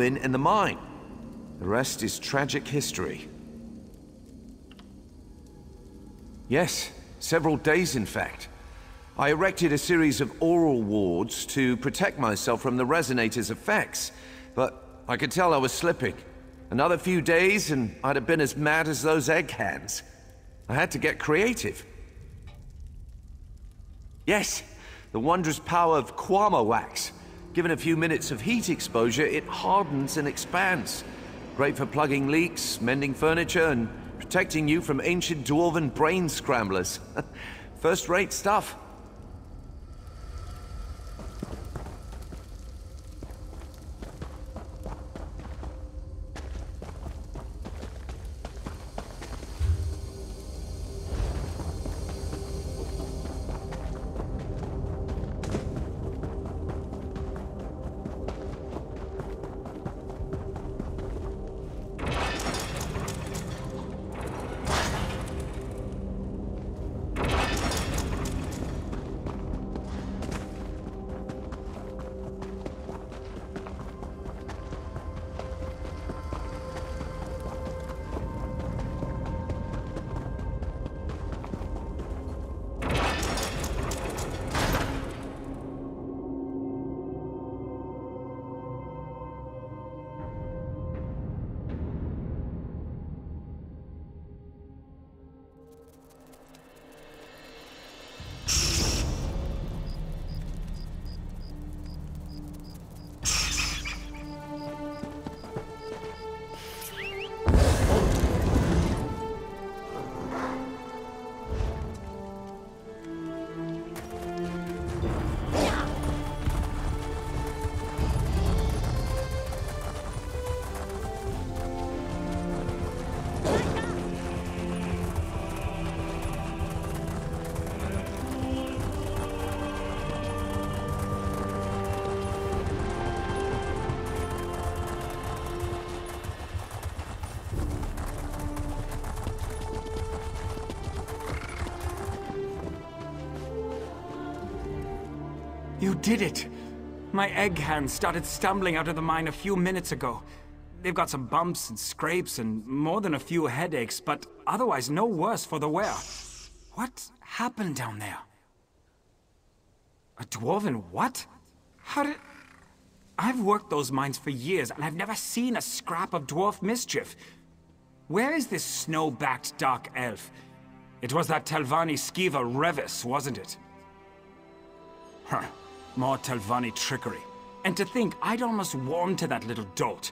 ruin in the mine. The rest is tragic history. Yes, several days in fact. I erected a series of oral wards to protect myself from the resonator's effects, but I could tell I was slipping. Another few days and I'd have been as mad as those egg hands. I had to get creative. Yes, the wondrous power of Kwama wax. Given a few minutes of heat exposure, it hardens and expands. Great for plugging leaks, mending furniture, and protecting you from ancient dwarven brain scramblers. First-rate stuff. You did it! My egg hands started stumbling out of the mine a few minutes ago. They've got some bumps and scrapes and more than a few headaches, but otherwise no worse for the wear. What happened down there? A dwarven what? How did... I've worked those mines for years and I've never seen a scrap of dwarf mischief. Where is this snow-backed dark elf? It was that Telvanni skeever Revis, wasn't it? Huh. More Telvanni trickery. And to think I'd almost warmed to that little dolt.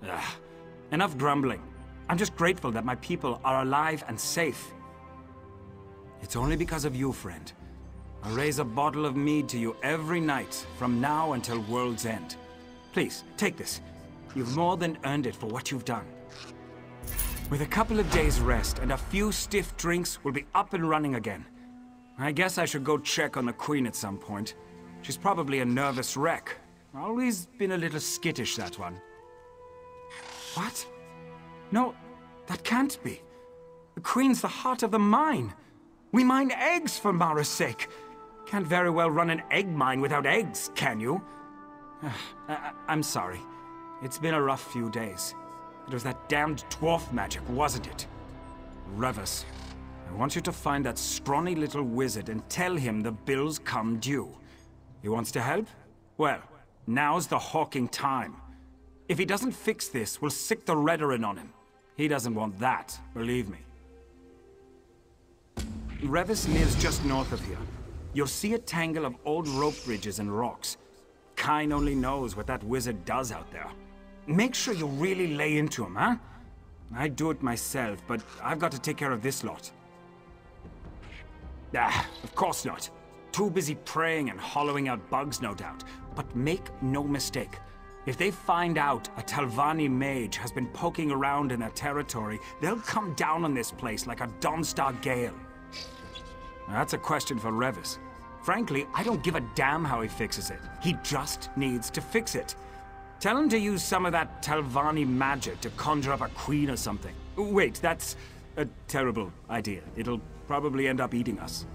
Ugh. Enough grumbling. I'm just grateful that my people are alive and safe. It's only because of you, friend. I'll raise a bottle of mead to you every night, from now until world's end. Please, take this. You've more than earned it for what you've done. With a couple of days' rest and a few stiff drinks, we'll be up and running again. I guess I should go check on the Queen at some point. She's probably a nervous wreck. Always been a little skittish, that one. What? No, that can't be. The Queen's the heart of the mine. We mine eggs for Mara's sake. Can't very well run an egg mine without eggs, can you? I'm sorry. It's been a rough few days. It was that damned dwarf magic, wasn't it? Revis, I want you to find that scrawny little wizard and tell him the bills come due. He wants to help? Well, now's the hawking time. If he doesn't fix this, we'll sick the Redoran on him. He doesn't want that, believe me. Revis lives just north of here. You'll see a tangle of old rope bridges and rocks. Kine only knows what that wizard does out there. Make sure you really lay into him, huh? I'd do it myself, but I've got to take care of this lot. Of course not. Too busy praying and hollowing out bugs, no doubt. But make no mistake. If they find out a Telvanni mage has been poking around in their territory, they'll come down on this place like a Dawnstar gale. That's a question for Revis. Frankly, I don't give a damn how he fixes it. He just needs to fix it. Tell him to use some of that Telvanni magic to conjure up a queen or something. Wait, that's a terrible idea. It'll probably end up eating us.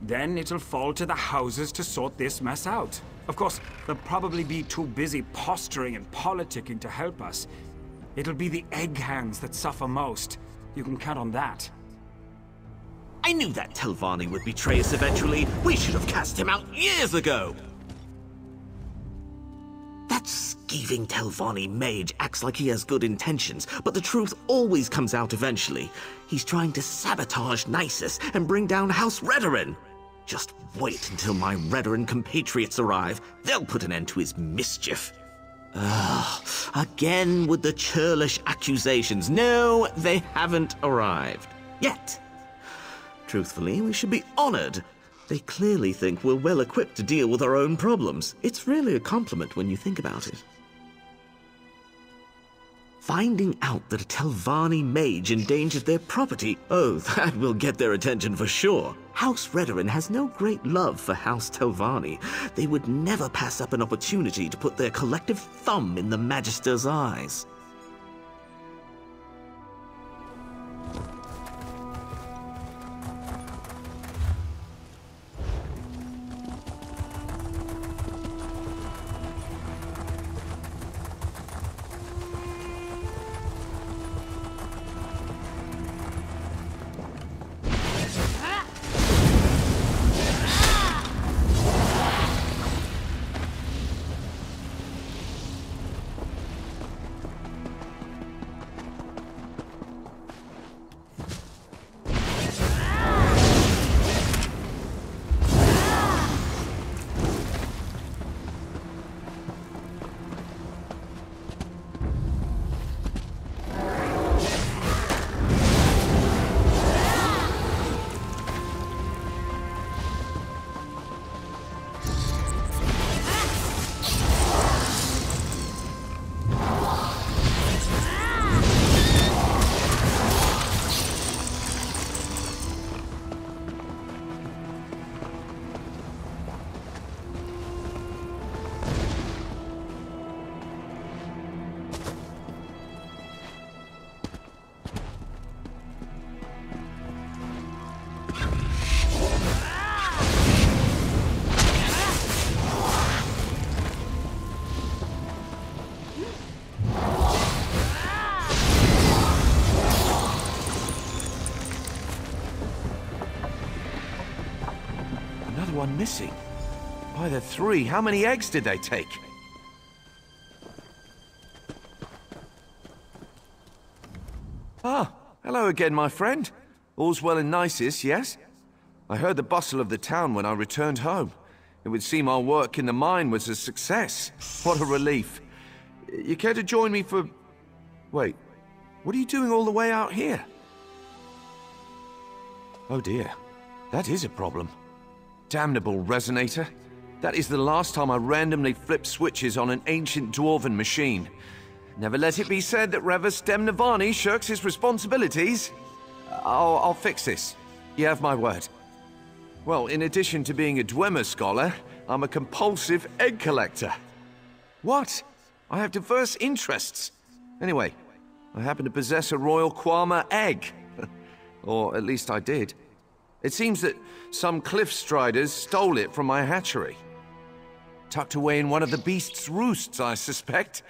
Then it'll fall to the houses to sort this mess out. Of course, they'll probably be too busy posturing and politicking to help us. It'll be the egg hands that suffer most. You can count on that. I knew that Telvanni would betray us eventually. We should have cast him out years ago. That skeeving Telvanni mage acts like he has good intentions, but the truth always comes out eventually. He's trying to sabotage Nisus and bring down House Redoran. Just wait until my Redoran compatriots arrive. They'll put an end to his mischief. Again with the churlish accusations. No, they haven't arrived. Yet. Truthfully, we should be honored. They clearly think we're well equipped to deal with our own problems. It's really a compliment when you think about it. Finding out that a Telvanni mage endangered their property, oh, that will get their attention for sure. House Redoran has no great love for House Telvanni. They would never pass up an opportunity to put their collective thumb in the Magister's eyes. One missing. By the three, how many eggs did they take? Ah, hello again, my friend. All's well in Nisus, yes? I heard the bustle of the town when I returned home. It would seem our work in the mine was a success. What a relief. You care to join me for... Wait, what are you doing all the way out here? Oh dear, that is a problem. Damnable resonator. That is the last time I randomly flipped switches on an ancient dwarven machine. Never let it be said that Revis Demnavani shirks his responsibilities. I'll fix this. You have my word. Well, in addition to being a Dwemer scholar, I'm a compulsive egg collector. What? I have diverse interests. Anyway, I happen to possess a Royal Quama egg. Or at least I did. It seems that some cliff striders stole it from my hatchery. Tucked away in one of the beast's roosts, I suspect.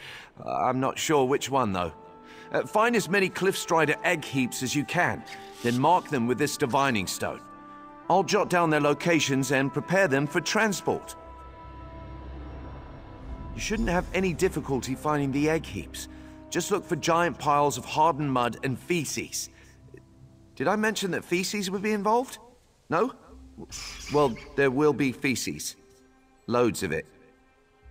I'm not sure which one, though. Find as many cliff strider egg heaps as you can, then mark them with this divining stone. I'll jot down their locations and prepare them for transport. You shouldn't have any difficulty finding the egg heaps. Just look for giant piles of hardened mud and feces. Did I mention that feces would be involved? No? Well, there will be feces. Loads of it.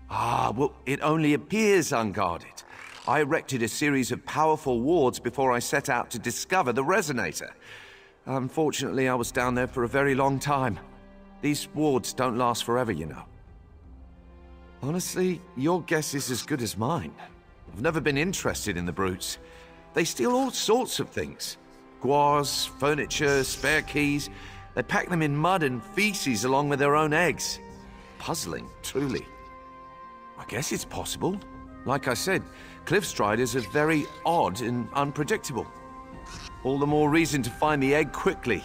Ah, well, it only appears unguarded. I erected a series of powerful wards before I set out to discover the resonator. Unfortunately, I was down there for a very long time. These wards don't last forever, you know. Honestly, your guess is as good as mine. I've never been interested in the brutes. They steal all sorts of things. Guars, furniture, spare keys. They pack them in mud and feces along with their own eggs. Puzzling, truly. I guess it's possible. Like I said, cliff striders are very odd and unpredictable. All the more reason to find the egg quickly.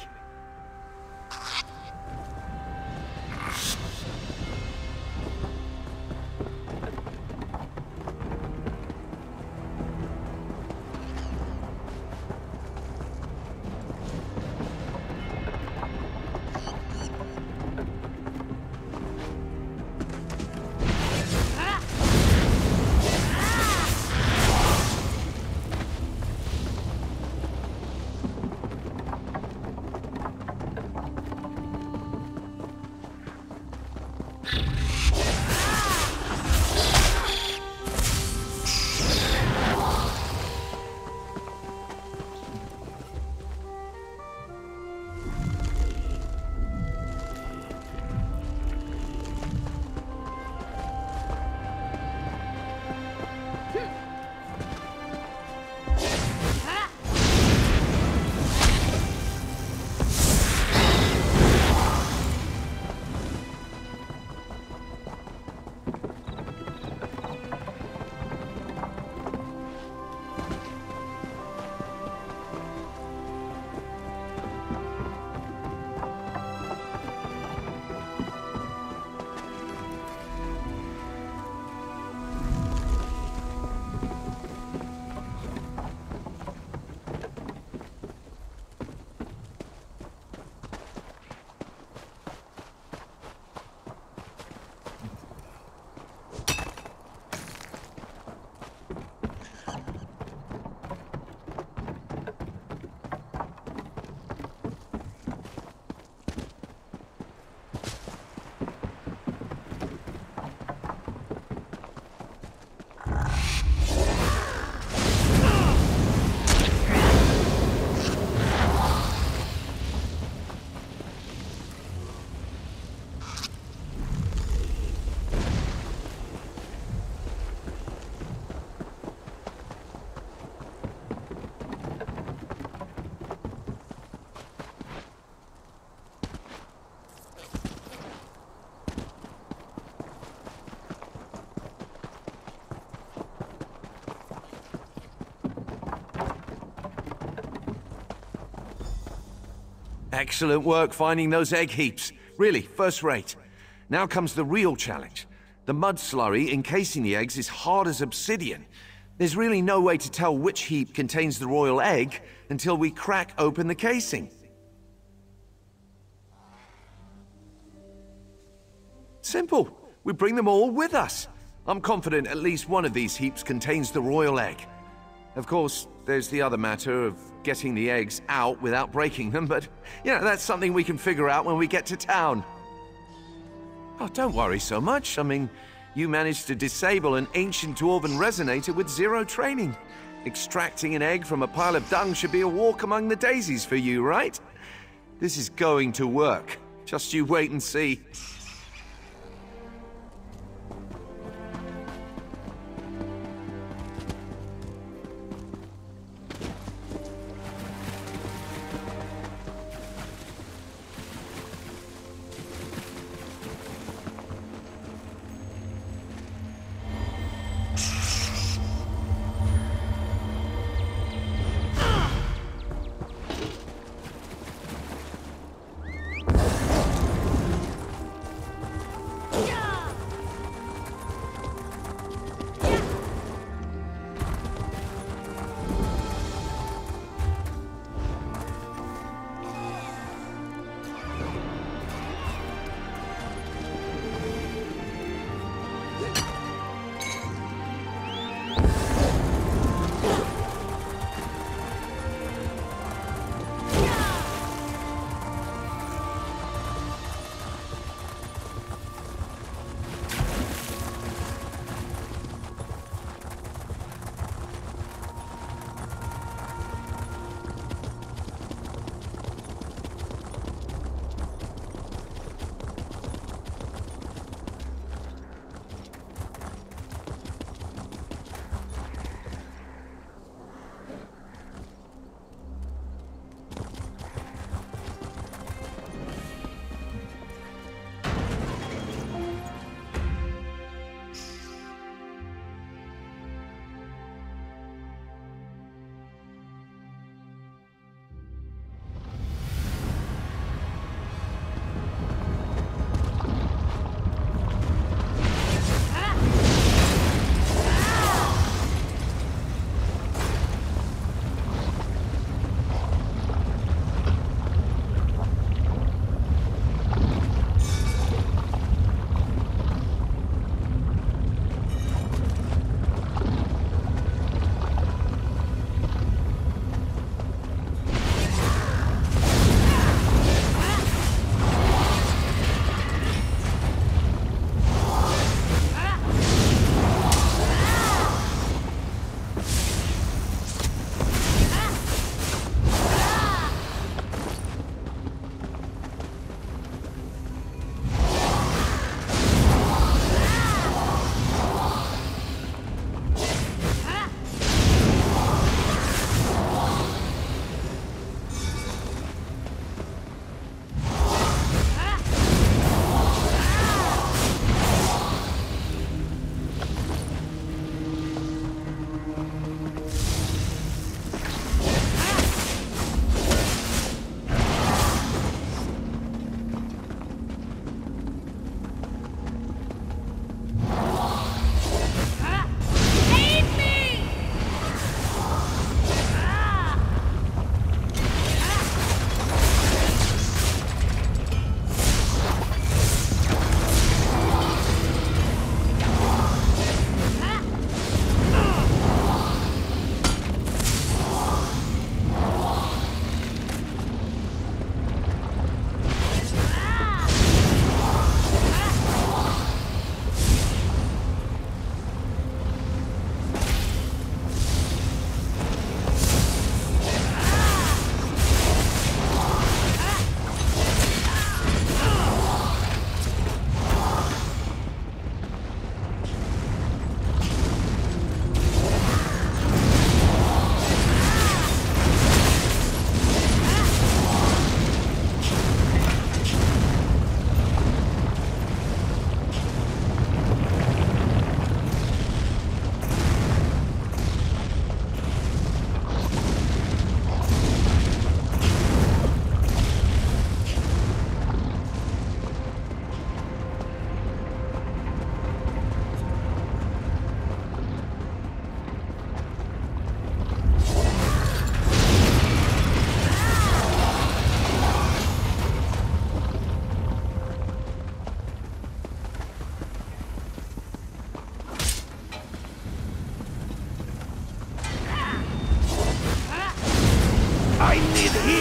Excellent work finding those egg heaps. Really, first rate. Now comes the real challenge. The mud slurry encasing the eggs is hard as obsidian. There's really no way to tell which heap contains the royal egg until we crack open the casing. Simple. We bring them all with us. I'm confident at least one of these heaps contains the royal egg. Of course, there's the other matter of getting the eggs out without breaking them, but, that's something we can figure out when we get to town. Oh, don't worry so much. I mean, you managed to disable an ancient dwarven resonator with 0 training. Extracting an egg from a pile of dung should be a walk among the daisies for you, right? This is going to work. Just you wait and see.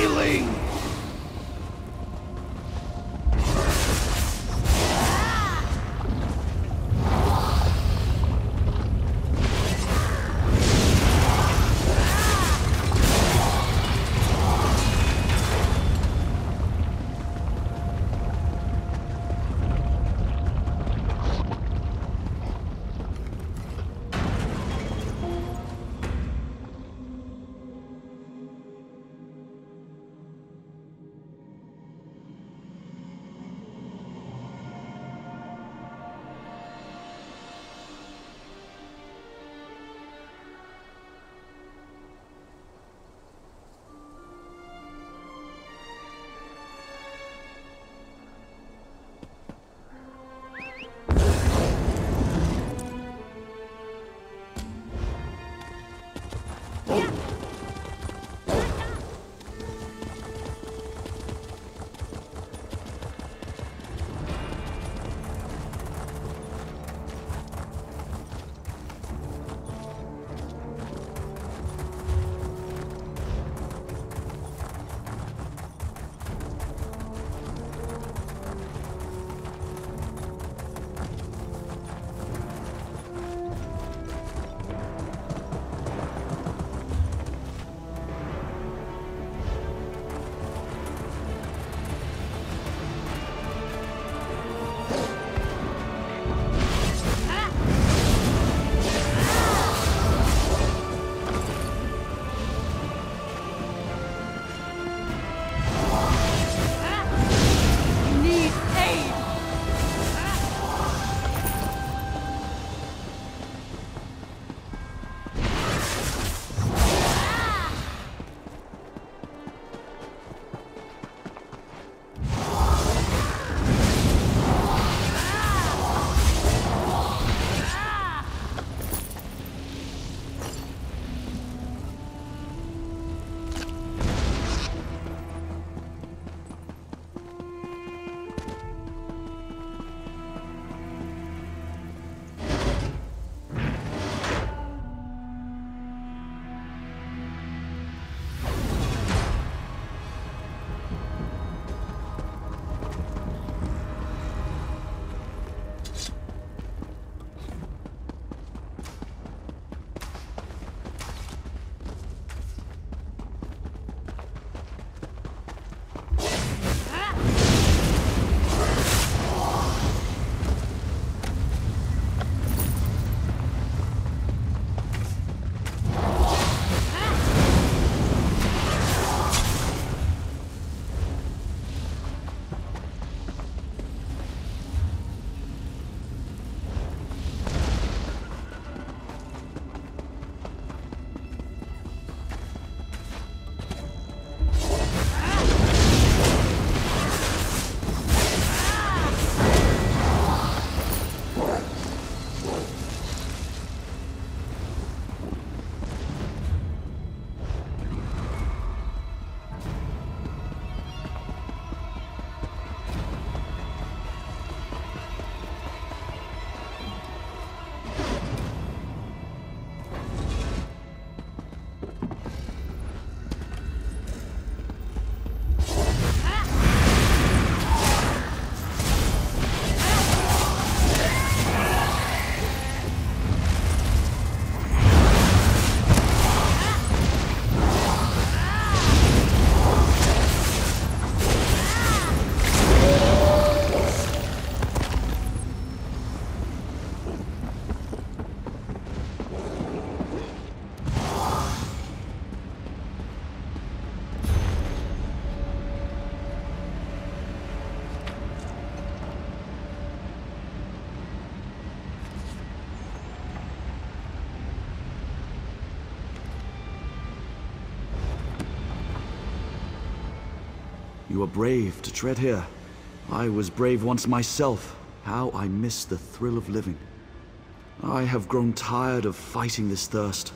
healing! You are brave to tread here. I was brave once myself. How I miss the thrill of living. I have grown tired of fighting this thirst.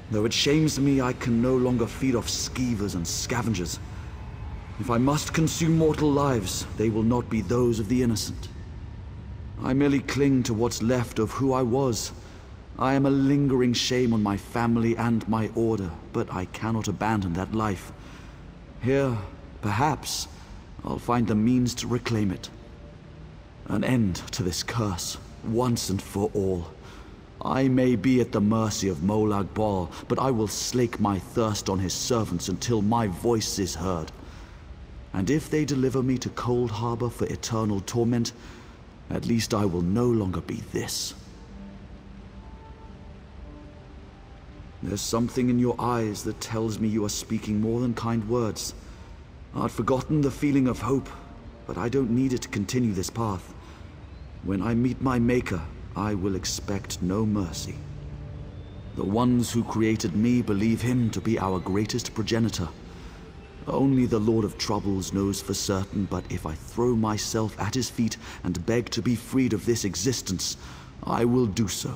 Though it shames me, I can no longer feed off skeevers and scavengers. If I must consume mortal lives, they will not be those of the innocent. I merely cling to what's left of who I was. I am a lingering shame on my family and my order, but I cannot abandon that life. Here, perhaps, I'll find the means to reclaim it. An end to this curse, once and for all. I may be at the mercy of Molag Bal, but I will slake my thirst on his servants until my voice is heard. And if they deliver me to Cold Harbor for eternal torment, at least I will no longer be this. There's something in your eyes that tells me you are speaking more than kind words. I'd forgotten the feeling of hope, but I don't need it to continue this path. When I meet my Maker, I will expect no mercy. The ones who created me believe him to be our greatest progenitor. Only the Lord of Troubles knows for certain, but if I throw myself at his feet and beg to be freed of this existence, I will do so.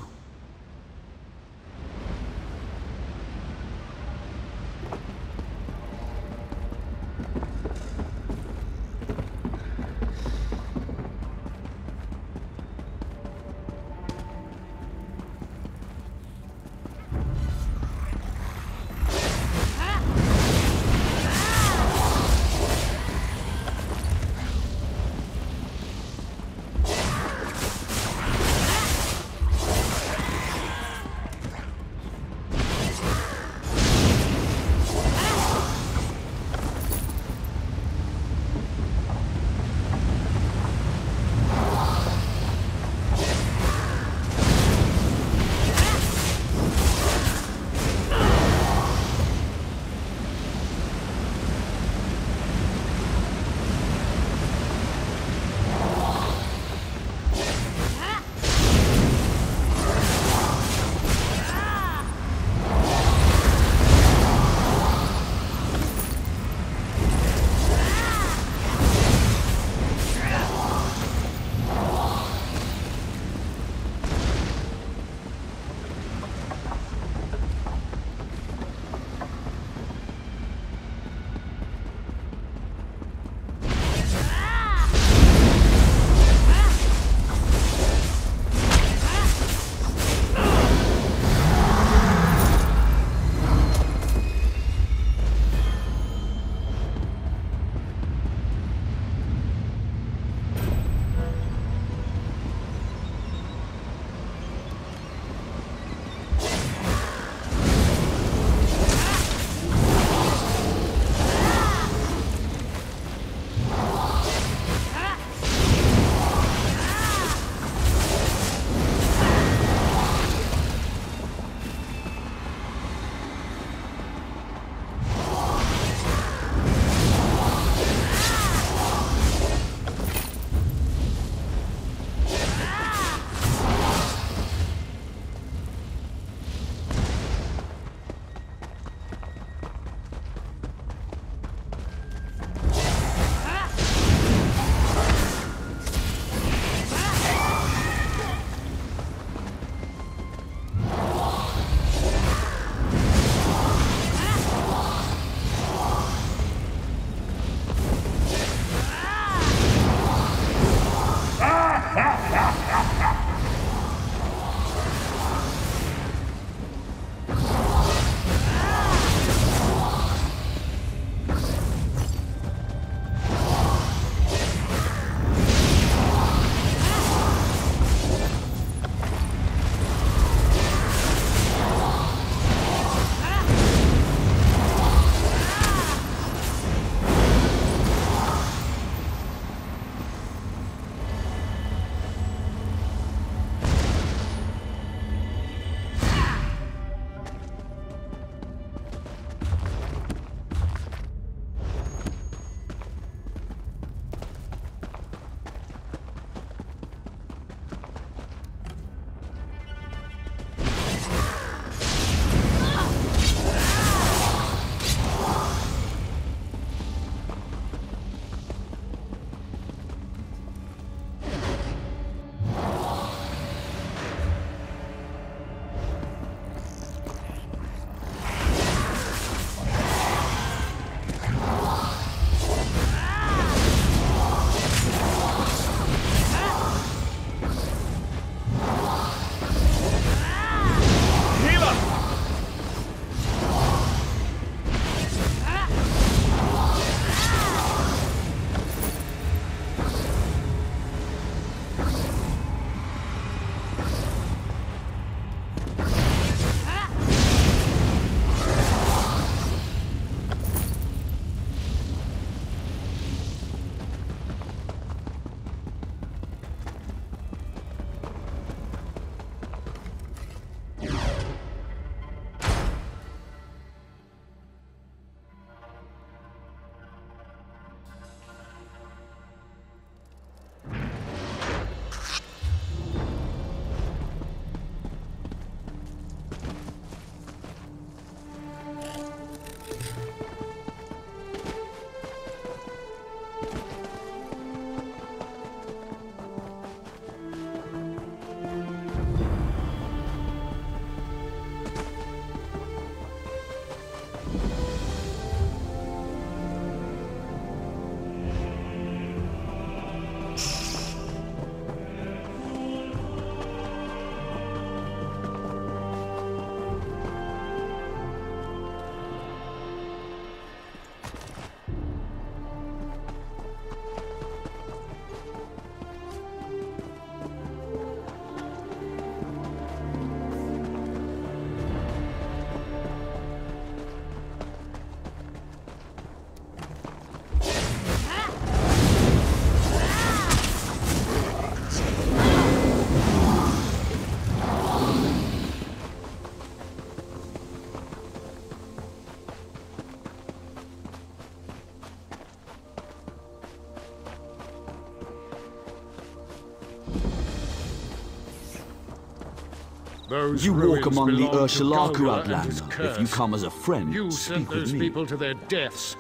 Those You walk ruins among the belong to Ursulaku Galgala and his Outlander. If you curse. come as a friend, You speak sent with those me. people to their deaths.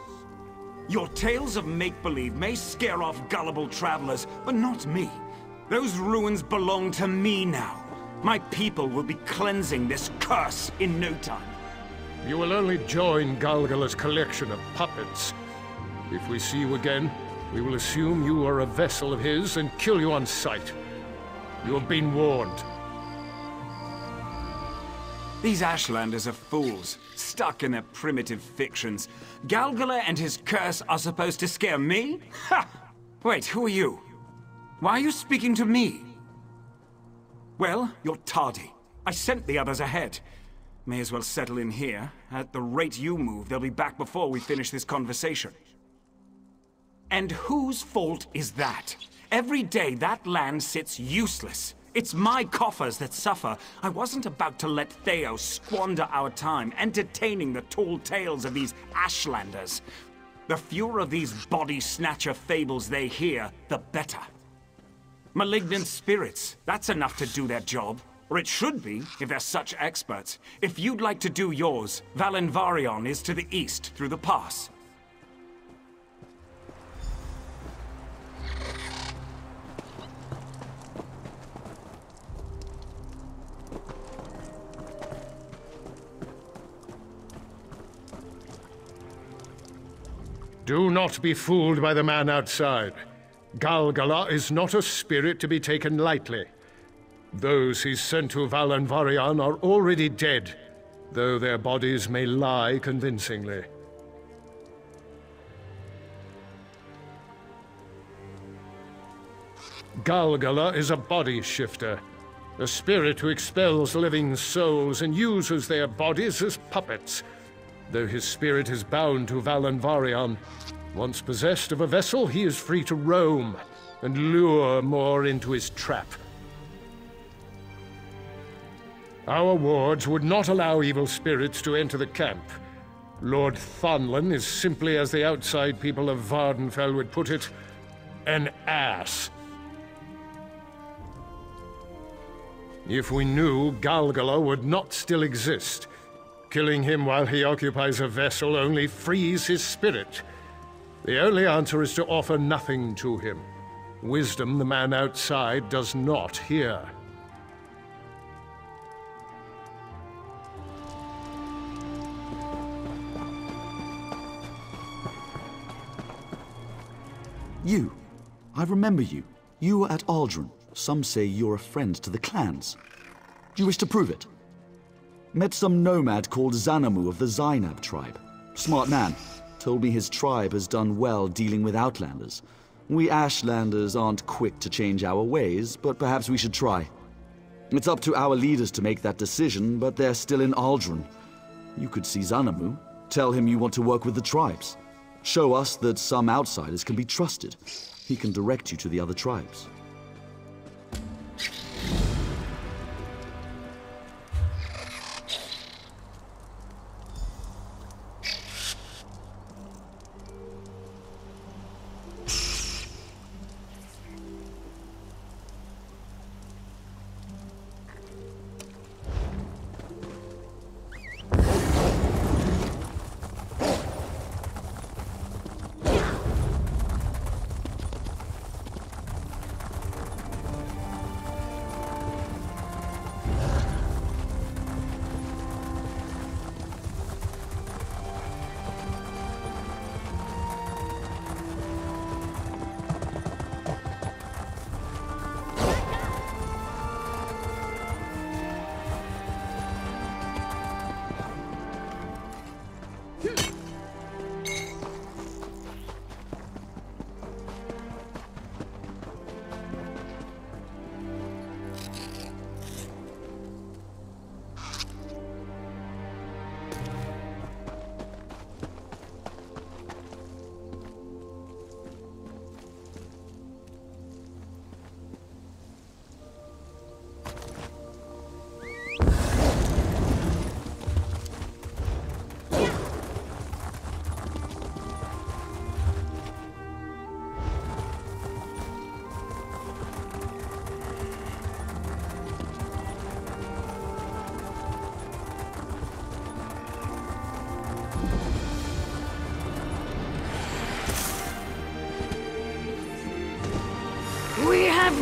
Your tales of make-believe may scare off gullible travelers, but not me. Those ruins belong to me now. My people will be cleansing this curse in no time. You will only join Galgala's collection of puppets. If we see you again, we will assume you are a vessel of his and kill you on sight. You have been warned. These Ashlanders are fools, stuck in their primitive fictions. Galgala and his curse are supposed to scare me? Ha! Wait, who are you? Why are you speaking to me? Well, you're tardy. I sent the others ahead. May as well settle in here. At the rate you move, they'll be back before we finish this conversation. And whose fault is that? Every day that land sits useless. It's my coffers that suffer. I wasn't about to let Theo squander our time entertaining the tall tales of these Ashlanders. The fewer of these body-snatcher fables they hear, the better. Malignant spirits, that's enough to do their job. Or it should be, if they're such experts. If you'd like to do yours, Vvardenfell is to the east, through the pass. Do not be fooled by the man outside. Galgala is not a spirit to be taken lightly. Those he sent to Vvardenfell are already dead, though their bodies may lie convincingly. Galgala is a body shifter, a spirit who expels living souls and uses their bodies as puppets. Though his spirit is bound to Vvardenfell, once possessed of a vessel, he is free to roam and lure more into his trap. Our wards would not allow evil spirits to enter the camp. Lord Thonlin is simply, as the outside people of Vvardenfell would put it, an ass. If we knew, Galgala would not still exist. Killing him while he occupies a vessel only frees his spirit. The only answer is to offer nothing to him. Wisdom the man outside does not hear. You. I remember you. You were at Aldrin. Some say you're a friend to the clans. Do you wish to prove it? Met some nomad called Xanamu of the Zainab tribe. Smart man. Told me his tribe has done well dealing with Outlanders. We Ashlanders aren't quick to change our ways, but perhaps we should try. It's up to our leaders to make that decision, but they're still in Aldrin. You could see Xanamu. Tell him you want to work with the tribes. Show us that some outsiders can be trusted. He can direct you to the other tribes.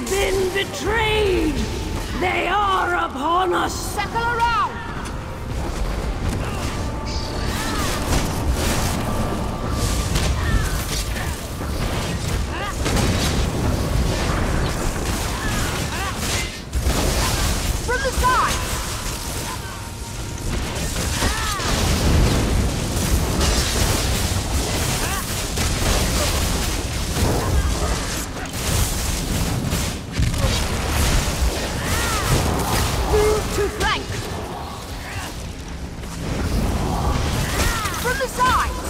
been betrayed! They are upon us! Circle around! From the side! Move to flank! From the sides!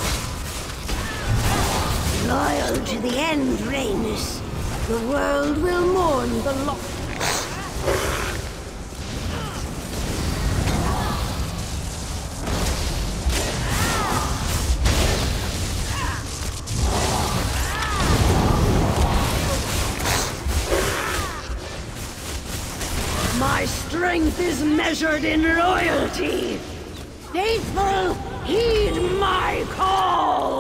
Loyal to the end, Rhaenys. The world will mourn the loss. My strength is measured in loyalty. Faithful, heed my call!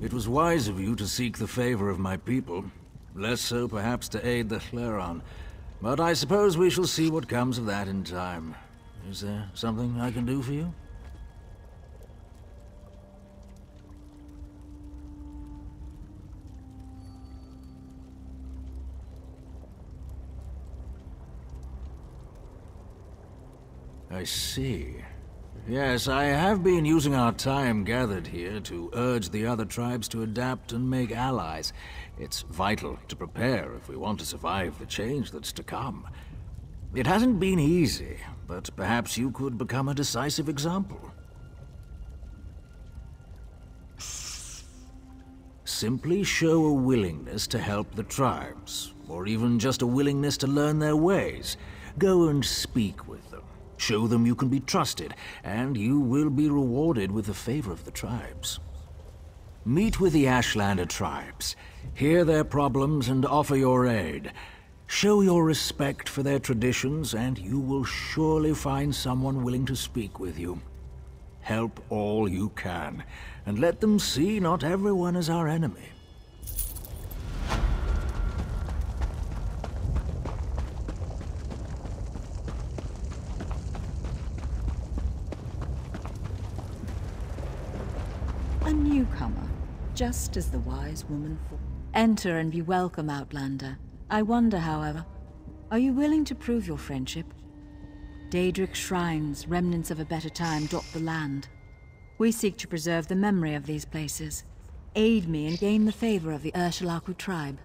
It was wise of you to seek the favor of my people. Less so, perhaps, to aid the Chleron. But I suppose we shall see what comes of that in time. Is there something I can do for you? I see. Yes, I have been using our time gathered here to urge the other tribes to adapt and make allies. It's vital to prepare if we want to survive the change that's to come. It hasn't been easy, but perhaps you could become a decisive example. Simply show a willingness to help the tribes, or even just a willingness to learn their ways. Go and speak with them. Show them you can be trusted, and you will be rewarded with the favor of the tribes. Meet with the Ashlander tribes, hear their problems, and offer your aid. Show your respect for their traditions, and you will surely find someone willing to speak with you. Help all you can, and let them see not everyone is our enemy. A newcomer, just as the wise woman thought. Enter and be welcome, Outlander. I wonder, however, are you willing to prove your friendship? Daedric shrines, remnants of a better time, dot the land. We seek to preserve the memory of these places. Aid me and gain the favor of the Ursulaku tribe.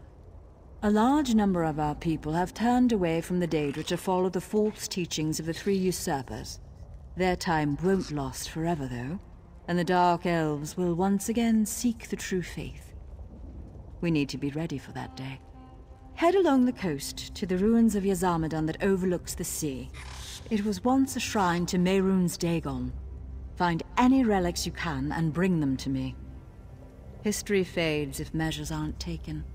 A large number of our people have turned away from the Daedra to follow the false teachings of the three usurpers. Their time won't last forever, though, and the Dark Elves will once again seek the true faith. We need to be ready for that day. Head along the coast to the ruins of Yazamadan that overlooks the sea. It was once a shrine to Mehrunes Dagon. Find any relics you can and bring them to me. History fades if measures aren't taken.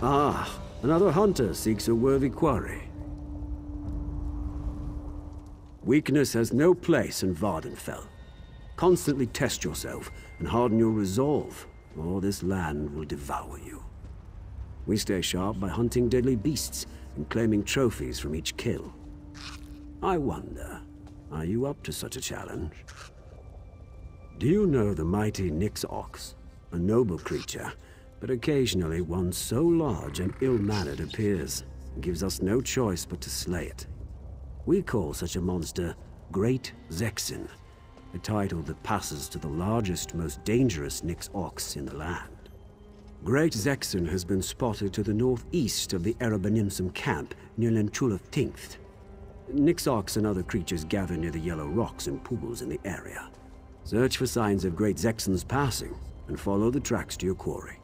Ah, another hunter seeks a worthy quarry. Weakness has no place in Vvardenfell. Constantly test yourself and harden your resolve, or this land will devour you. We stay sharp by hunting deadly beasts and claiming trophies from each kill. I wonder, are you up to such a challenge? Do you know the mighty Nyx ox? A noble creature, but occasionally one so large and ill-mannered appears, and gives us no choice but to slay it. We call such a monster Great Zexin, a title that passes to the largest, most dangerous Nyx ox in the land. Great Zexin has been spotted to the northeast of the Erebenimsum camp near Lenchulov Tinkt. Nyx ox and other creatures gather near the yellow rocks and pools in the area. Search for signs of Great Zexin's passing, and follow the tracks to your quarry.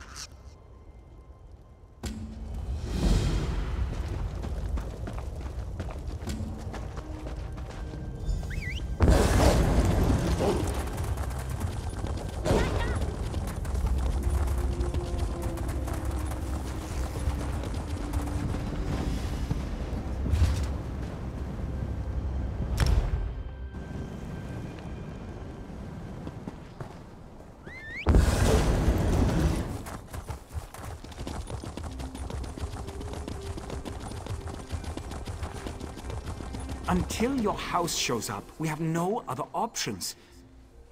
Until your house shows up, we have no other options.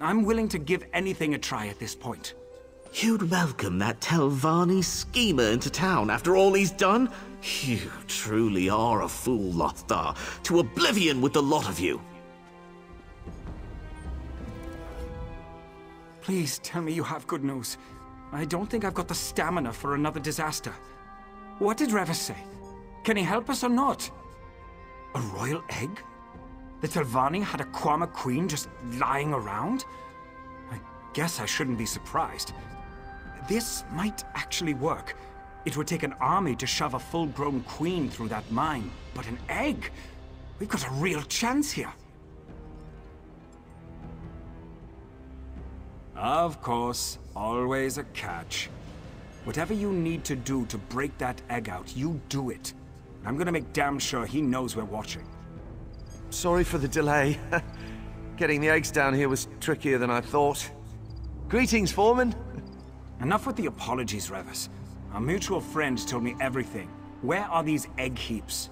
I'm willing to give anything a try at this point. You'd welcome that Telvanni schemer into town after all he's done? You truly are a fool, Lothar. To oblivion with the lot of you. Please tell me you have good news. I don't think I've got the stamina for another disaster. What did Revis say? Can he help us or not? A royal egg? The Telvanni had a Kwama queen just lying around? I guess I shouldn't be surprised. This might actually work. It would take an army to shove a full-grown queen through that mine, but an egg? We've got a real chance here. Of course, always a catch. Whatever you need to do to break that egg out, you do it. I'm gonna make damn sure he knows we're watching. Sorry for the delay. Getting the eggs down here was trickier than I thought. Greetings, Foreman. Enough with the apologies, Revis. Our mutual friend told me everything. Where are these egg heaps?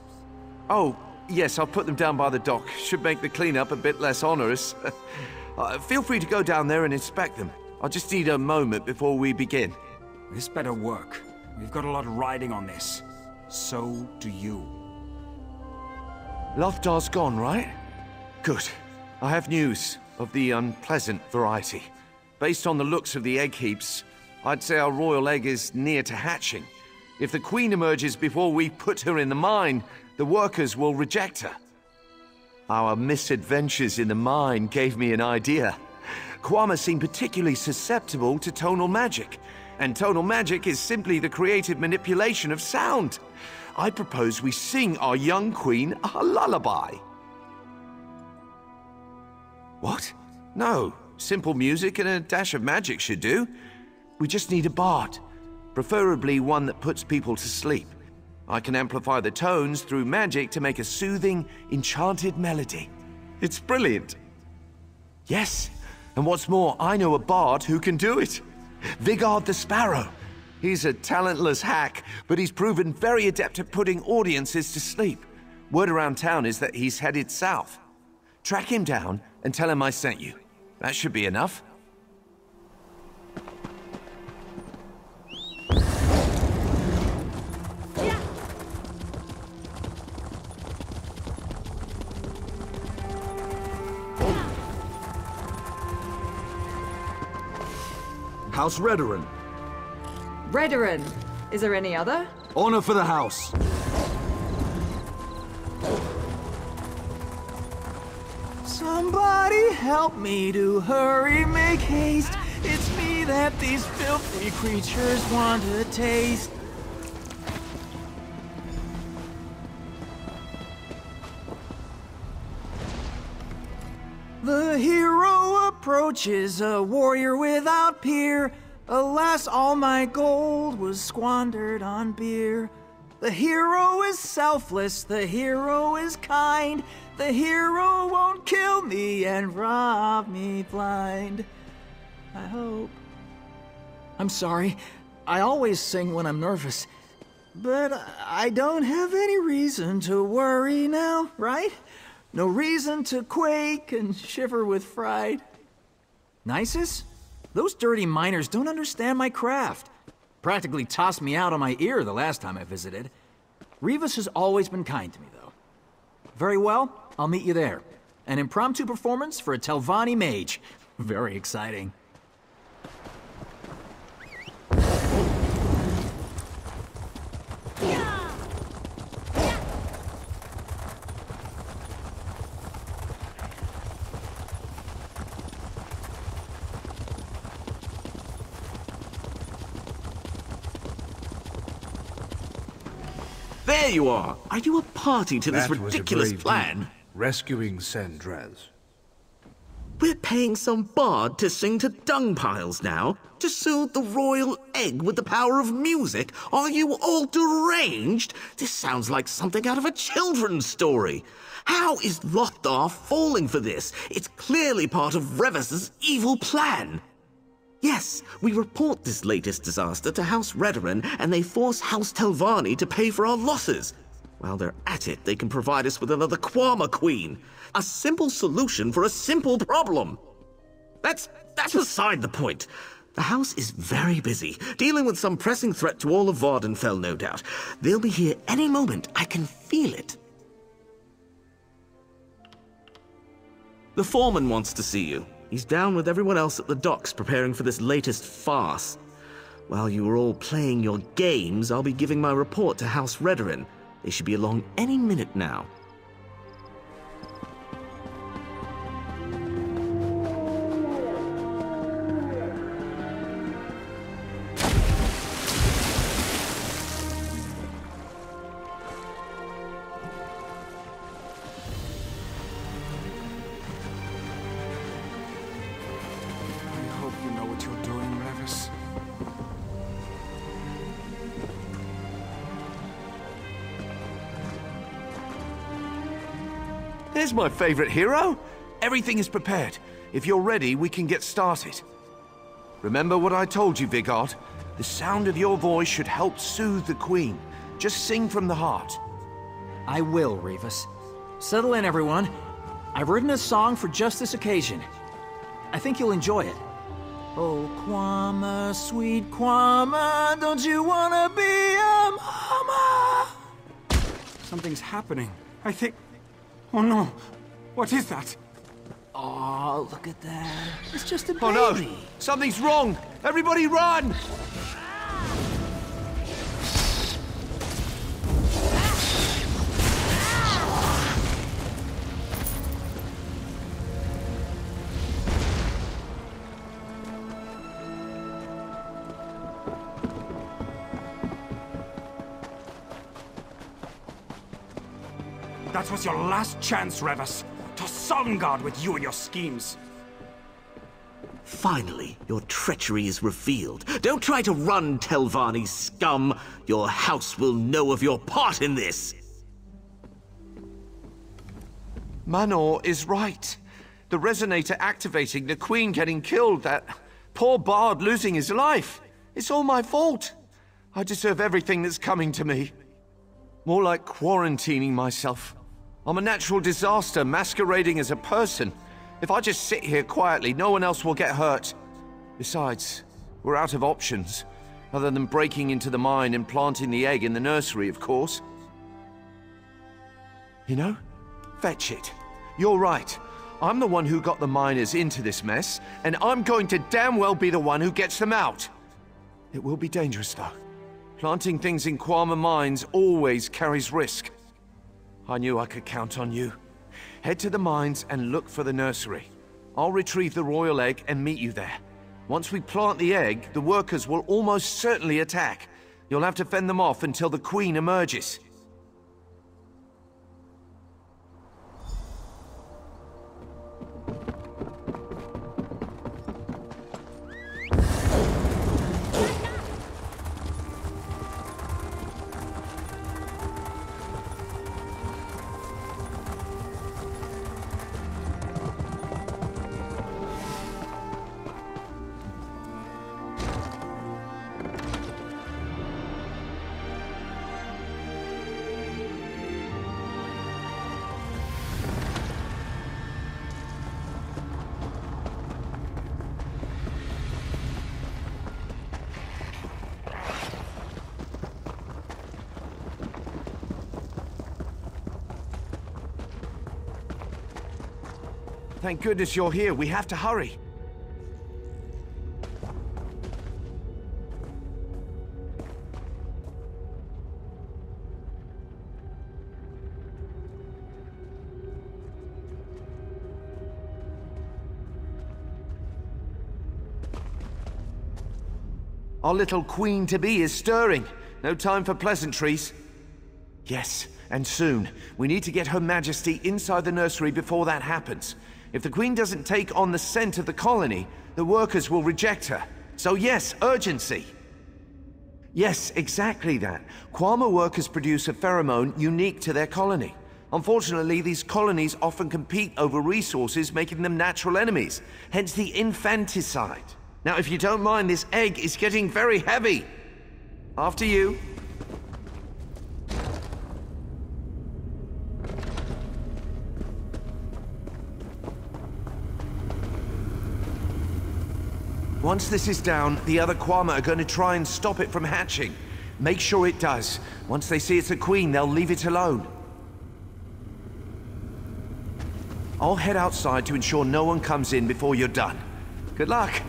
Oh, yes, I'll put them down by the dock. Should make the cleanup a bit less onerous. Feel free to go down there and inspect them. I'll just need a moment before we begin. This better work. We've got a lot riding on this. So do you. Lothar's gone, right? Good. I have news of the unpleasant variety. Based on the looks of the egg heaps, I'd say our royal egg is near to hatching. If the queen emerges before we put her in the mine, the workers will reject her. Our misadventures in the mine gave me an idea. Kwama seem particularly susceptible to tonal magic, and tonal magic is simply the creative manipulation of sound. I propose we sing our young queen a lullaby. What? No. Simple music and a dash of magic should do. We just need a bard, preferably one that puts people to sleep. I can amplify the tones through magic to make a soothing, enchanted melody. It's brilliant. Yes, and what's more, I know a bard who can do it. Vigard the Sparrow. He's a talentless hack, but he's proven very adept at putting audiences to sleep. Word around town is that he's headed south. Track him down and tell him I sent you. That should be enough. House Redoran. Redoran. Is there any other? Honor for the house. Somebody help me to hurry, make haste. It's me that these filthy creatures want to taste. The hero approaches, a warrior without peer. Alas, all my gold was squandered on beer. The hero is selfless, the hero is kind. The hero won't kill me and rob me blind. I hope. I'm sorry. I always sing when I'm nervous. But I don't have any reason to worry now, right? No reason to quake and shiver with fright. Nisus? Those dirty miners don't understand my craft. Practically tossed me out on my ear the last time I visited. Rivas has always been kind to me, though. Very well, I'll meet you there. An impromptu performance for a Telvanni mage. Very exciting. There you are! Are you a party to this That was a ridiculous brave plan? deed, rescuing Sandraz. We're paying some bard to sing to dung piles now? To soothe the royal egg with the power of music? Are you all deranged? This sounds like something out of a children's story. How is Lothar falling for this? It's clearly part of Revus's evil plan. Yes, we report this latest disaster to House Redoran, and they force House Telvanni to pay for our losses. While they're at it, they can provide us with another Quama Queen. A simple solution for a simple problem. That's beside the point. The house is very busy, dealing with some pressing threat to all of Vvardenfell, no doubt. They'll be here any moment. I can feel it. The foreman wants to see you. He's down with everyone else at the docks preparing for this latest farce. While you are all playing your games, I'll be giving my report to House Redoran. They should be along any minute now. There's my favorite hero. Everything is prepared. If you're ready, we can get started. Remember what I told you, Vigard? The sound of your voice should help soothe the Queen. Just sing from the heart. I will, Rivas. Settle in, everyone. I've written a song for just this occasion. I think you'll enjoy it. Oh, Quama, sweet Quama, don't you wanna be a mama? Something's happening. I think... Oh no! What is that? Oh, look at that. It's just a baby. Oh no! Something's wrong! Everybody run! That was your last chance, Revus. To Sovngarde with you and your schemes. Finally, your treachery is revealed. Don't try to run, Telvanni scum. Your house will know of your part in this. Manor is right. The resonator activating, the Queen getting killed, that poor Bard losing his life. It's all my fault. I deserve everything that's coming to me. More like quarantining myself. I'm a natural disaster masquerading as a person. If I just sit here quietly, no one else will get hurt. Besides, we're out of options, other than breaking into the mine and planting the egg in the nursery, of course. You know, fetch it. You're right. I'm the one who got the miners into this mess, and I'm going to damn well be the one who gets them out. It will be dangerous, though. Planting things in Kwama mines always carries risk. I knew I could count on you. Head to the mines and look for the nursery. I'll retrieve the royal egg and meet you there. Once we plant the egg, the workers will almost certainly attack. You'll have to fend them off until the Queen emerges. Thank goodness you're here. We have to hurry. Our little queen-to-be is stirring. No time for pleasantries. Yes, and soon. We need to get Her Majesty inside the nursery before that happens. If the Queen doesn't take on the scent of the colony, the workers will reject her. So yes, urgency. Yes, exactly that. Kwama workers produce a pheromone unique to their colony. Unfortunately, these colonies often compete over resources, making them natural enemies. Hence the infanticide. Now, if you don't mind, this egg is getting very heavy. After you. Once this is down, the other Kwama are going to try and stop it from hatching. Make sure it does. Once they see it's a queen, they'll leave it alone. I'll head outside to ensure no one comes in before you're done. Good luck.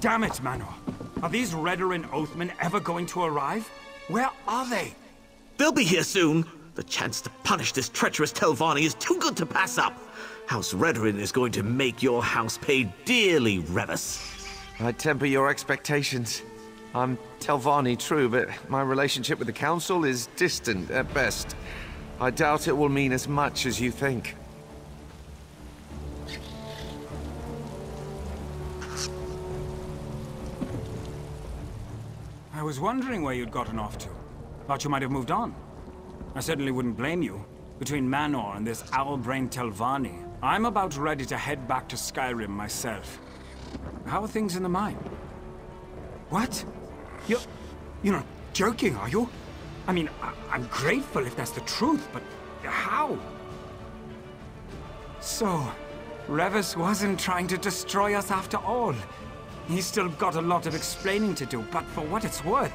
Damn it, Manor. Are these Redarin Oathmen ever going to arrive? Where are they? They'll be here soon. The chance to punish this treacherous Telvanni is too good to pass up. House Redarin is going to make your house pay dearly, Revis. I temper your expectations. I'm Telvanni, true, but my relationship with the Council is distant at best. I doubt it will mean as much as you think. I was wondering where you'd gotten off to. Thought you might have moved on. I certainly wouldn't blame you. Between Manor and this owl-brained Telvanni, I'm about ready to head back to Skyrim myself. How are things in the mine? What? You're not joking, are you? I mean, I'm grateful if that's the truth, but how? So, Revis wasn't trying to destroy us after all. He's still got a lot of explaining to do, but for what it's worth,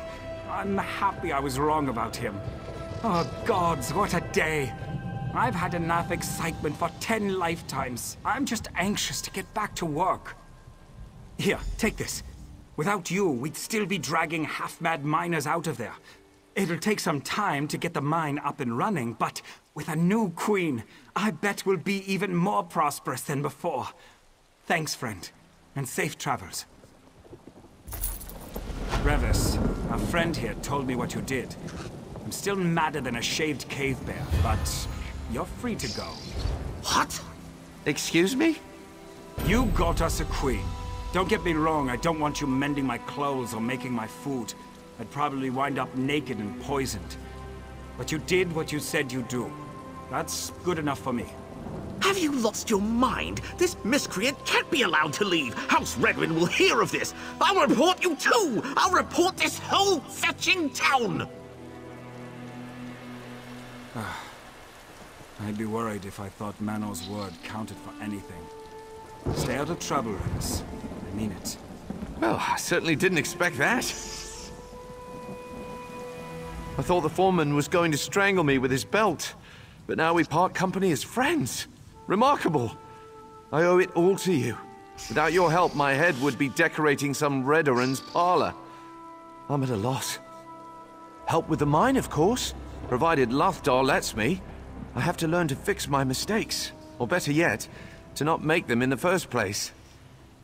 I'm happy I was wrong about him. Oh gods, what a day! I've had enough excitement for 10 lifetimes. I'm just anxious to get back to work. Here, take this. Without you, we'd still be dragging half-mad miners out of there. It'll take some time to get the mine up and running, but with a new queen, I bet we'll be even more prosperous than before. Thanks, friend, and safe travels. Revis, our friend here told me what you did. I'm still madder than a shaved cave bear, but you're free to go. What? Excuse me? You got us a queen. Don't get me wrong, I don't want you mending my clothes or making my food. I'd probably wind up naked and poisoned. But you did what you said you'd do. That's good enough for me. Have you lost your mind? This miscreant can't be allowed to leave. House Redwin will hear of this. I'll report you too. I'll report this whole fetching town. I'd be worried if I thought Manor's word counted for anything. Stay out of trouble, Revis. I mean it. Well, I certainly didn't expect that. I thought the foreman was going to strangle me with his belt, but now we part company as friends. Remarkable. I owe it all to you. Without your help, my head would be decorating some Redderan's parlor. I'm at a loss. Help with the mine, of course, provided Lothdar lets me. I have to learn to fix my mistakes, or better yet, to not make them in the first place.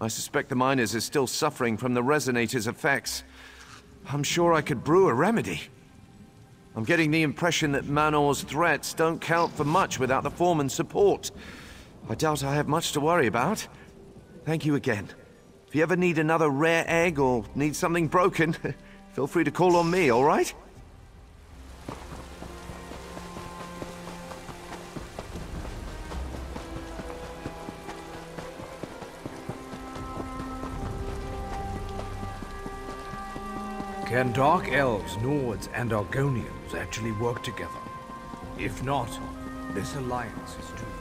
I suspect the miners are still suffering from the resonator's effects. I'm sure I could brew a remedy. I'm getting the impression that Manor's threats don't count for much without the foreman's support. I doubt I have much to worry about. Thank you again. If you ever need another rare egg or need something broken, feel free to call on me, all right? Can Dark Elves, Nords, and Argonians actually work together? If not, this alliance is doomed.